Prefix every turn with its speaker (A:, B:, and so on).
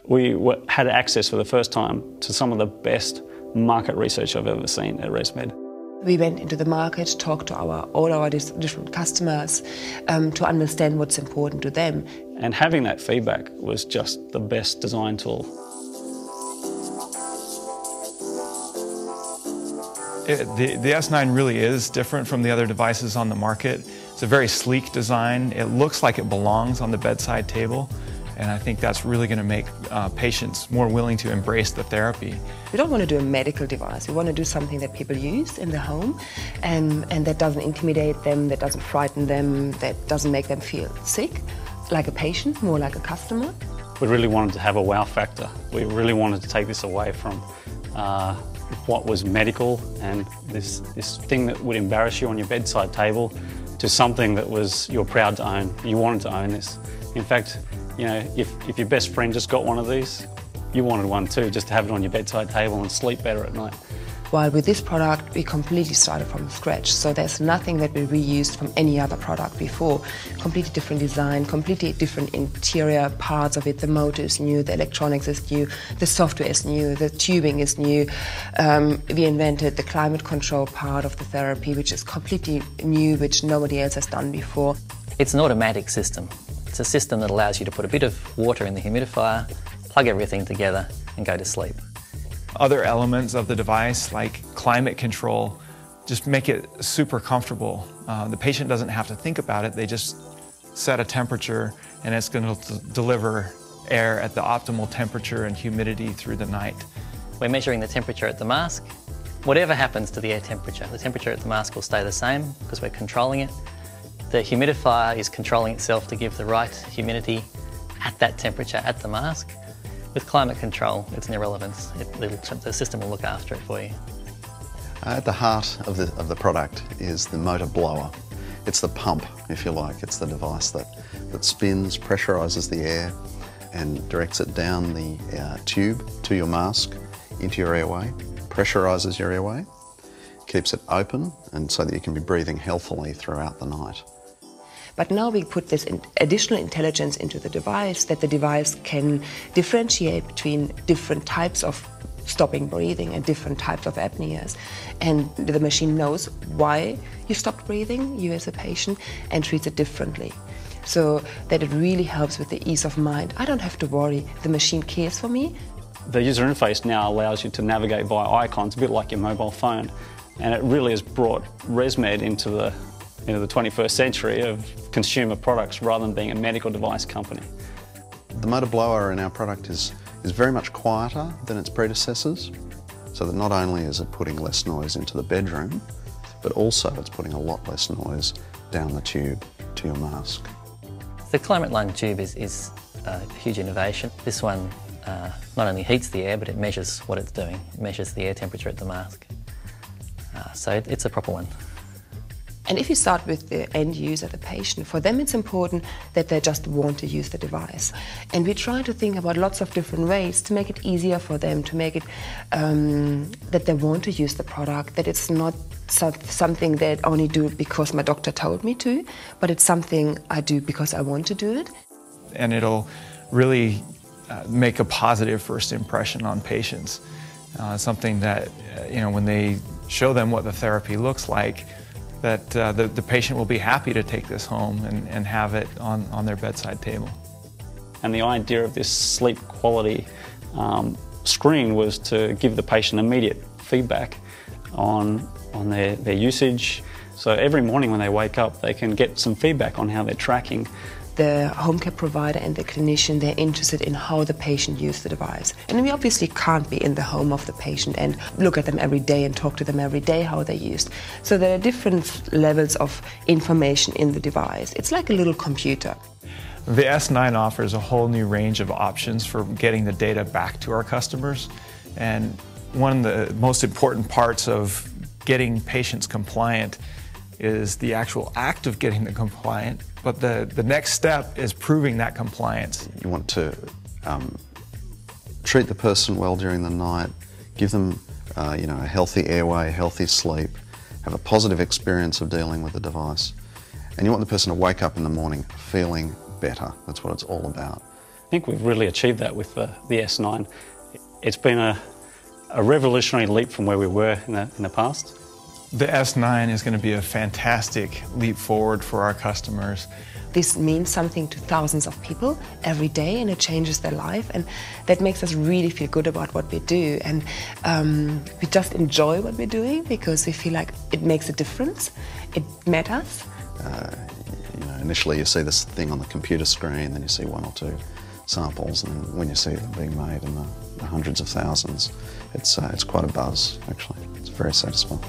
A: We had access for the first time to some of the best market research I've ever seen at ResMed.
B: We went into the market, talked to all our different customers to understand what's important to them.
A: And having that feedback was just the best design tool.
C: The S9 really is different from the other devices on the market. It's a very sleek design. It looks like it belongs on the bedside table, and I think that's really going to make patients more willing to embrace the therapy.
B: We don't want to do a medical device. We want to do something that people use in the home and that doesn't intimidate them, that doesn't frighten them, that doesn't make them feel sick, like a patient, more like a customer.
A: We really wanted to have a wow factor. We really wanted to take this away from what was medical and this thing that would embarrass you on your bedside table to something that was you're proud to own. You wanted to own this. In fact, you know, if your best friend just got one of these, you wanted one too, just to have it on your bedside table and sleep better at night.
B: While with this product, we completely started from scratch. So there's nothing that we reused from any other product before. Completely different design, completely different interior parts of it. The motor is new, the electronics is new, the software is new, the tubing is new. We invented the climate control part of the therapy, which is completely new, which nobody else has done before.
D: It's an automatic system. It's a system that allows you to put a bit of water in the humidifier, plug everything together and go to sleep.
C: Other elements of the device, like climate control, just make it super comfortable. The patient doesn't have to think about it. They just set a temperature and it's going to deliver air at the optimal temperature and humidity through the night.
D: We're measuring the temperature at the mask. Whatever happens to the air temperature, the temperature at the mask will stay the same because we're controlling it. The humidifier is controlling itself to give the right humidity at that temperature at the mask. With climate control, it's an irrelevance. The system will look after it for you.
E: At the heart of the product is the motor blower. It's the pump, if you like. It's the device that spins, pressurizes the air and directs it down the tube to your mask, into your airway, pressurizes your airway, keeps it open and so that you can be breathing healthily throughout the night.
B: But now we put this additional intelligence into the device, that the device can differentiate between different types of stopping breathing and different types of apneas. And the machine knows why you stopped breathing, you as a patient, and treats it differently. So that it really helps with the ease of mind. I don't have to worry, the machine cares for me.
A: The user interface now allows you to navigate via icons, a bit like your mobile phone. And it really has brought ResMed into the 21st century of consumer products rather than being a medical device company.
E: The motor blower in our product is very much quieter than its predecessors, so that not only is it putting less noise into the bedroom, but also it's putting a lot less noise down the tube to your mask.
D: The Climate Lung tube is a huge innovation. This one not only heats the air, but it measures what it's doing. It measures the air temperature at the mask. So it's a proper one.
B: And if you start with the end user, the patient, for them it's important that they just want to use the device. And we try to think about lots of different ways to make it easier for them, to make it that they want to use the product, that it's not something that I only do because my doctor told me to, but it's something I do because I want to do it.
C: And it'll really make a positive first impression on patients. Something that, when they show them what the therapy looks like, that the patient will be happy to take this home and have it on their bedside table.
A: And the idea of this sleep quality screen was to give the patient immediate feedback on their usage. So every morning when they wake up, they can get some feedback on how they're tracking.
B: The home care provider and the clinician, they're interested in how the patient used the device. And we obviously can't be in the home of the patient and look at them every day and talk to them every day how they used. So there are different levels of information in the device. It's like a little computer.
C: The S9 offers a whole new range of options for getting the data back to our customers. And one of the most important parts of getting patients compliant is the actual act of getting them compliant, but the next step is proving that compliance.
E: You want to treat the person well during the night, give them a healthy airway, healthy sleep, have a positive experience of dealing with the device, and you want the person to wake up in the morning feeling better. That's what it's all about.
A: think we've really achieved that with the S9. It's been a revolutionary leap from where we were in the past.
C: The S9 is going to be a fantastic leap forward for our customers.
B: This means something to thousands of people every day, and it changes their life, and that makes us really feel good about what we do. And we just enjoy what we're doing because we feel like it makes a difference, it matters.
E: Initially you see this thing on the computer screen, then you see one or two samples, and when you see them being made in the hundreds of thousands, it's quite a buzz, actually. It's very satisfying.